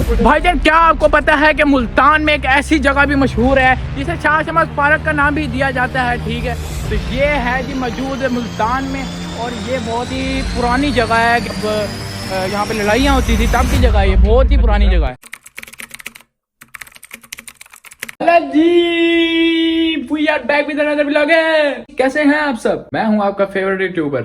भाई जान क्या आपको पता है कि मुल्तान में एक ऐसी जगह भी मशहूर है जिसे शाह शमस पार्क का नाम भी दिया जाता है, ठीक है। तो ये है जी मौजूद है मुल्तान में, और ये बहुत ही पुरानी जगह है। यहाँ पे लड़ाइयाँ होती थी तब की जगह है, ये बहुत ही पुरानी जगह है। हेलो जी, we are back with another vlog. कैसे हैं आप सब? मैं हूँ आपका फेवरेट यूट्यूबर।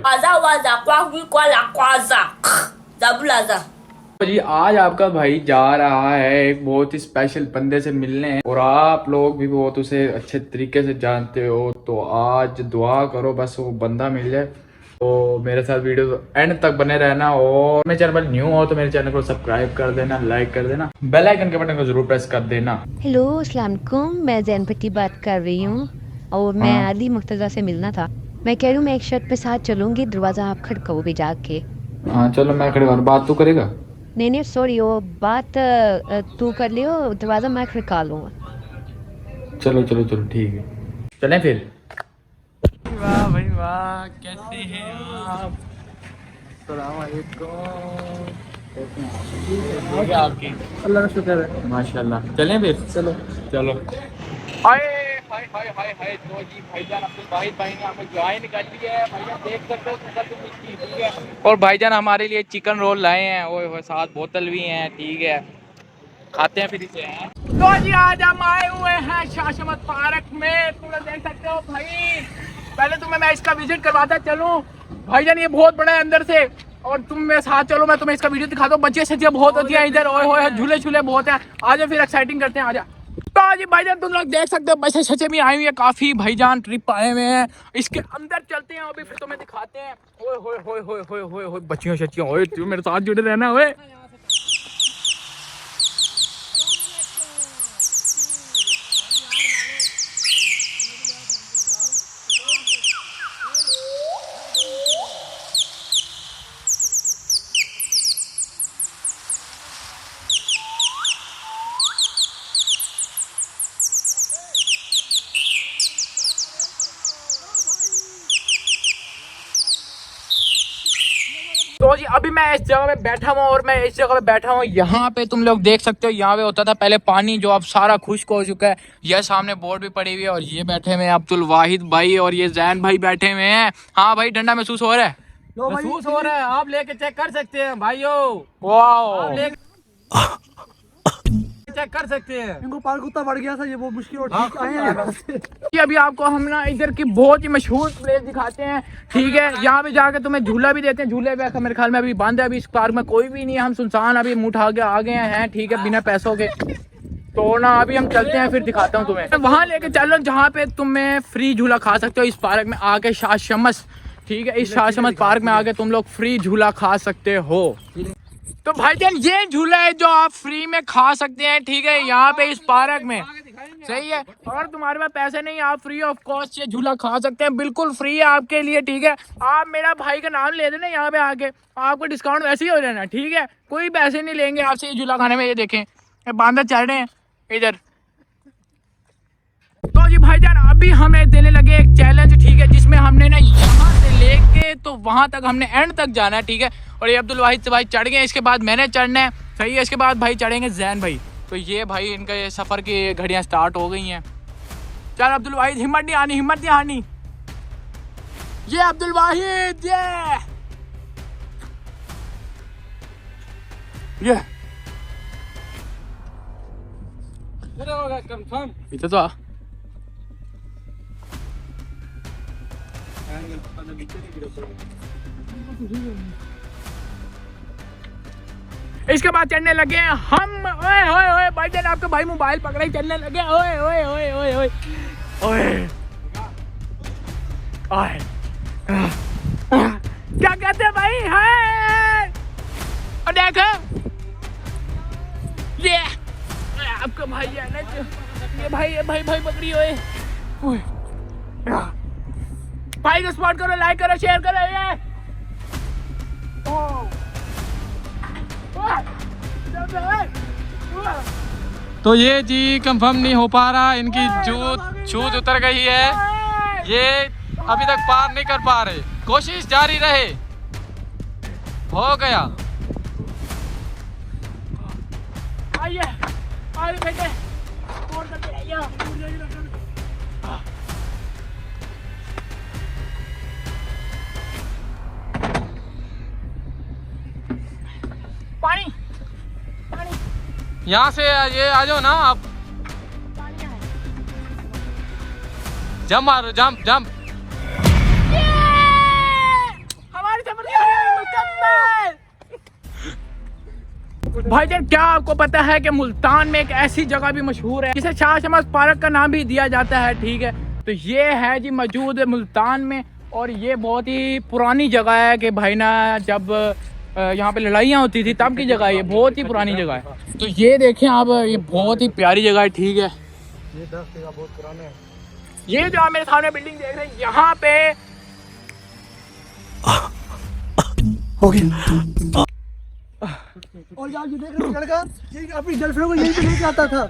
जी आज आपका भाई जा रहा है एक बहुत ही स्पेशल बंदे से मिलने, और आप लोग भी बहुत उसे अच्छे तरीके से जानते हो, तो आज दुआ करो बस वो बंदा मिल जाए। तो मेरे साथ वीडियो एंड तक बने रहना, और मेरे चैनल पर न्यू हो तो मेरे चैनल को सब्सक्राइब कर देना, लाइक कर देना, बेल आइकन के बटन को जरूर प्रेस कर देना। हेलो अस्सलाम वालेकुम, मैं जैन पट्टी बात कर रही हूँ और मैं आदि मुख्तजा से मिलना था। मैं कह रही हूँ मैं एक शर्त पे साथ चलूँगी, दरवाज़ा आप खड़काओ भी जाके। हाँ चलो मैं खड़े, बात तू करेगा? नहीं सॉरी, वो बात तू कर लियो, दरवाज़ा मैं खड़का लूँगा। चलो चलो चलो ठीक है, चलें फिर। वाह भाई वाह, कैसे हैं आप? अस्सलाम वालेकुम। ठीक है आपकी? अल्लाह का शुक्र है, माशाल्लाह। चलें फिर? चलो चलो। हाय हाय हाय हाय हाय, तो जी भाईजान अब्दुल वाहिद भाई ने हमें ज्वाइन कर लिया है। भाईजान देख सकते हो कितना तुम मिर्ची, ठीक है। और भाईजान हमारे लिए चिकन रोल लाए हैं, ओए साथ बोतल भी हैं, ठीक है। खाते हैं फिर इसे हैं। तो जी आज हम आए हुए हैं शाह शमस पार्क में, तुम लोग देख सकते हो भाई। पहले तुम्हें मैं इसका विजिट करवाता चलूं भाईजान, ये बहुत बड़ा है अंदर से, और तुम मेरे साथ चलो, मैं तुम्हें इसका वीडियो दिखाता हूँ। बच्चे सच्चियाँ बहुत होती हैं इधर, ओए होए झूले झूले बहुत हैं। आजा फिर एक्साइटिंग करते हैं, आजा। तो जी भाईजान तुम लोग देख सकते हो बच्चे सच्चे भी आए हुए हैं, काफी भाईजान ट्रिप आए हुए हैं। इसके अंदर चलते हैं अभी, फिर तुम्हें दिखाते हैं। ओए होए होए होए होए होए होए, बच्चियों सच्चियाँ, ओए तुम मेरे साथ जुड़े रहना ओए। तो जी अभी मैं इस जगह पे बैठा हूँ, और मैं इस जगह पे बैठा हूँ, यहाँ पे तुम लोग देख सकते हो, यहाँ पे होता था पहले पानी, जो अब सारा खुश्क हो चुका है। यह सामने बोर्ड भी पड़ी हुई है, और ये बैठे हुए हैं अब्दुल वाहिद भाई, और ये जैन भाई बैठे हुए हैं। हाँ भाई ठंडा महसूस हो रहा है? महसूस हो रहा है, आप लेके चेक कर सकते हैं भाइयों। वाह चेक कर सकते हैं। इनको पार कुत्ता बढ़ गया था, ये वो मुश्किल होती अभी आपको हम ना इधर की बहुत ही मशहूर प्लेस दिखाते हैं, ठीक है। यहाँ पे जाके तुम्हें झूला भी देते हैं। झूले पे मेरे ख्याल में अभी बंद है, अभी इस पार्क में कोई भी नहीं है, हम सुनसान अभी मुंह उठा के आ गए हैं, ठीक है, बिना पैसों के। तो ना अभी हम चलते हैं, फिर दिखाता हूँ तुम्हें। वहाँ लेके चलो जहाँ पे तुम्हें फ्री झूला खा सकते हो, इस पार्क में आके शाह शमस, ठीक है, इस शाह शमस पार्क में आके तुम लोग फ्री झूला खा सकते हो। तो भाईजान ये झूला है जो आप फ्री में खा सकते हैं, ठीक है, यहाँ पे इस पार्क में, सही है। अगर तुम्हारे पास पैसे नहीं, आप फ्री ऑफ कॉस्ट ये झूला खा सकते हैं, बिल्कुल फ्री है आपके लिए, ठीक है। आप मेरा भाई का नाम ले देना यहाँ पे आके, आपको डिस्काउंट वैसे ही हो जाना, ठीक है। कोई पैसे नहीं लेंगे आपसे ये झूला खाने में। ये देखें ये बांदर चल रहे हैं इधर। तो जी भाईजान अभी हमें देने लगे एक चैलेंज, ठीक है, जिसमें हमने ना यहाँ से लेके तो वहां तक हमने एंड तक जाना है, ठीक है। और ये अब्दुल वाहिद से भाई चढ़ गए, इसके बाद मैंने चढ़ना है, सही है। इसके बाद भाई चढ़ेंगे जैन भाई। तो ये भाई इनका ये सफर की घड़ियां स्टार्ट हो गई हैं। चल अब्दुल वाहिद, हिम्मत नहीं आनी, हिम्मत नहीं आनी। ये अब्दुल वाहिद, ये इधर तो आ। इसके बाद चढ़ने लगे हैं हम। ओए ओए ओए भाईजान आपका भाई मोबाइल पकड़ा ही चलने लगे। ओए ओए ओए ओए ओए ओए ओए क्या कहते हैं भाई? हाय और देखो ये आपका भाई है ना, ये भाई पकड़ी ओए भाई को सपोर्ट करो, लाइक करो, शेयर करो। ये तो ये जी कंफर्म नहीं हो पा रहा, इनकी जूत उतर गई है, ये अभी तक पार नहीं कर पा रहे। कोशिश जारी रहे, हो गया। आइए आइए बेटे और करते रहिए पानी पानी यहाँ से ये आ जाओ ना आप जंप मारो जंप जंप हमारी सफर मुकम्मल। भाईजान क्या आपको पता है कि मुल्तान में एक ऐसी जगह भी मशहूर है जिसे शाह शमस पार्क का नाम भी दिया जाता है, ठीक है। तो ये है जी मौजूद है मुल्तान में और ये बहुत ही पुरानी जगह है कि भाई ना जब यहाँ पे लड़ाइयाँ होती थी तब की जगह है, ये बहुत ही पुरानी जगह है। तो ये देखें आप, ये बहुत ही प्यारी जगह है, ठीक है। ये 10 जगह बहुत पुराने हैं। ये जो आप मेरे सामने बिल्डिंग देख रहे हैं यहाँ पे और यार ये देख रहे हो लड़का, ये अपनी गर्लफ्रेंड को यही पे लेके आता था।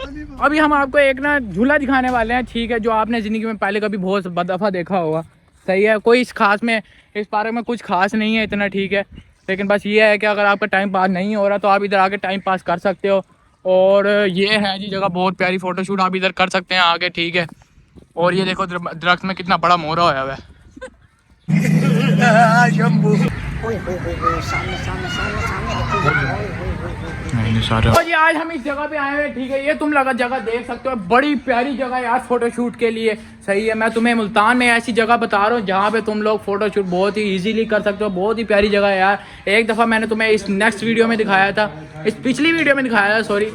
अभी हम आपको एक ना झूला दिखाने वाले हैं, ठीक है, जो आपने ज़िंदगी में पहले कभी बहुत दफ़ा देखा होगा, सही है। कोई इस खास में इस पार्क में कुछ खास नहीं है इतना, ठीक है, लेकिन बस ये है कि अगर आपका टाइम पास नहीं हो रहा तो आप इधर आके टाइम पास कर सकते हो। और ये है जी जगह बहुत प्यारी, फ़ोटोशूट आप इधर कर सकते हैं आके, ठीक है। और ये देखो दरख्त में कितना बड़ा मोरा होया हुआ है। तो जी आज हम इस जगह पे आए हुए, ठीक है। ये तुम लगा जगह देख सकते हो, बड़ी प्यारी जगह यार फोटोशूट के लिए, सही है। मैं तुम्हें मुल्तान में ऐसी जगह बता रहा हूँ जहाँ पे तुम लोग फोटोशूट बहुत ही इजीली कर सकते हो, बहुत ही प्यारी जगह है यार। एक दफ़ा मैंने तुम्हें इस नेक्स्ट वीडियो में दिखाया था, इस पिछली वीडियो में दिखाया था, सॉरी।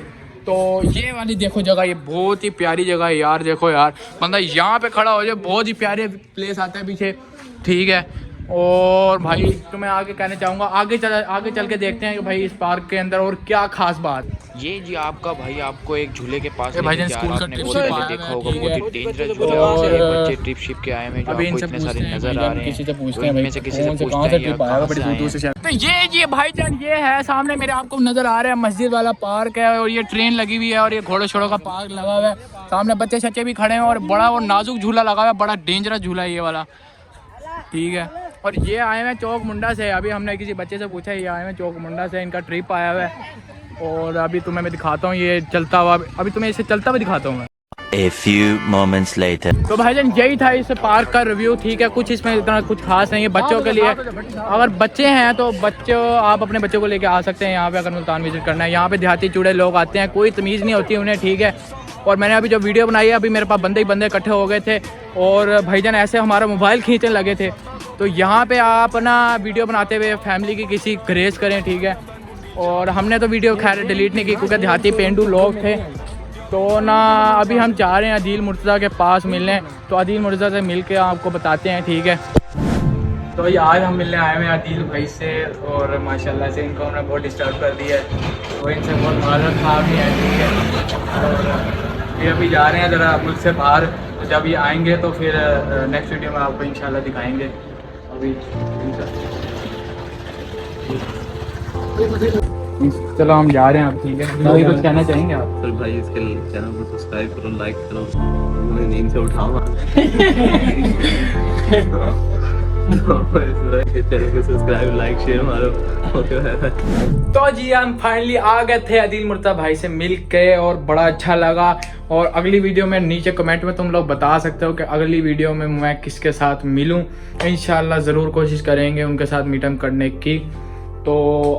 तो ये वाली देखो जगह, ये बहुत ही प्यारी जगह है यार। देखो यार बंदा यहाँ पे खड़ा हो जाए, बहुत ही प्यारे प्लेस आता है पीछे, ठीक है। और भाई तुम्हें आगे कहना चाहूँगा, आगे चल के देखते हैं कि भाई इस पार्क के अंदर और क्या खास बात। ये जी आपका भाई आपको एक झूले के पास भाई लेके जा रहा है। आपने बहुत पहले देखा होगा, बहुत ही डेंजरस झूला है। और बच्चे ट्रिप शिप के आए हैं जो आपको इतने सारे नजर आ रहे हैं। किसी से पूछते हैं इनमें से किसी से पूछते हैं या कहाँ से आए हैं। तो ये भाईजान ये है सामने मेरे आपको नजर आ रहा है मस्जिद वाला पार्क है, और ये ट्रेन लगी हुई है और ये घोड़े छोड़ों का पार्क लगा हुआ है। सामने बच्चे सच्चे भी खड़े हैं और बड़ा और नाजुक झूला लगा हुआ है, बड़ा डेंजरस झूला है ये वाला, ठीक है। और ये आए हुए चौक मुंडा से, अभी हमने किसी बच्चे से पूछा, ये आए हुए चौक मुंडा से, इनका ट्रिप आया हुआ है। और अभी तुम्हें मैं दिखाता हूँ ये चलता हुआ, अभी तुम्हें इसे चलता हुआ दिखाता हूँ मैं। A few moments later. तो भाईजान यही था इस पार्क का रिव्यू, ठीक है। कुछ इसमें इतना कुछ खास नहीं है बच्चों के लिए। अगर बच्चे हैं तो आप अपने बच्चों को लेके आ सकते हैं यहाँ पे अगर मुल्तान विजिट करना है। यहाँ पे देहाती चूड़े लोग आते हैं, कोई तमीज़ नहीं होती उन्हें, ठीक है। और मैंने अभी जो वीडियो बनाई है, अभी मेरे पास बंदे ही बंदे इकट्ठे हो गए थे और भाईजान ऐसे हमारा मोबाइल खींचने लगे थे। तो यहाँ पे आप ना वीडियो बनाते हुए फैमिली की किसी ग्रेस करें, ठीक है। और हमने तो वीडियो खैर डिलीट नहीं की क्योंकि देहाती पेंडू लोग थे। तो ना अभी हम जा रहे हैं अदील मुर्तज़ा के पास मिलने, तो अदील मुर्तज़ा से मिल के आपको बताते हैं, ठीक है। तो ये आज हम मिलने आए हुए हैं अदील भाई से, और माशाल्लाह से इनको हमने बहुत डिस्टर्ब कर दिया है, तो इनसे बहुत माजरत खा भी है, ठीक है। और ये अभी जा रहे हैं ज़रा मुल्क से बाहर, तो जब ये आएंगे तो फिर नेक्स्ट वीडियो में आपको इंशाल्लाह दिखाएंगे। अभी चलो हम जा रहे हैं अब, ठीक है। अभी कुछ कहना चाहेंगे आप? सर भाई इसके चैनल को सब्सक्राइब करो, लाइक करो, मैं नींद से उठाऊंगा। चैनल को सब्सक्राइब लाइक शेयर मारो। तो जी हम फाइनली आ गए थे अदील मुर्तज़ा भाई से मिल के और बड़ा अच्छा लगा। और अगली वीडियो में नीचे कमेंट में तुम लोग बता सकते हो कि अगली वीडियो में मैं किसके साथ मिलूं। इंशाल्लाह ज़रूर कोशिश करेंगे उनके साथ मीटअप करने की। तो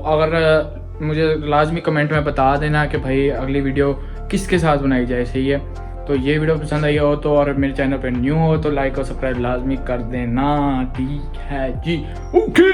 अगर मुझे लाजमी कमेंट में बता देना कि भाई अगली वीडियो किसके साथ बनाई जाए, सही है। तो ये वीडियो पसंद आई हो तो, और मेरे चैनल पे न्यू हो तो लाइक और सब्सक्राइब लाजमी कर देना, ठीक है जी, ओके।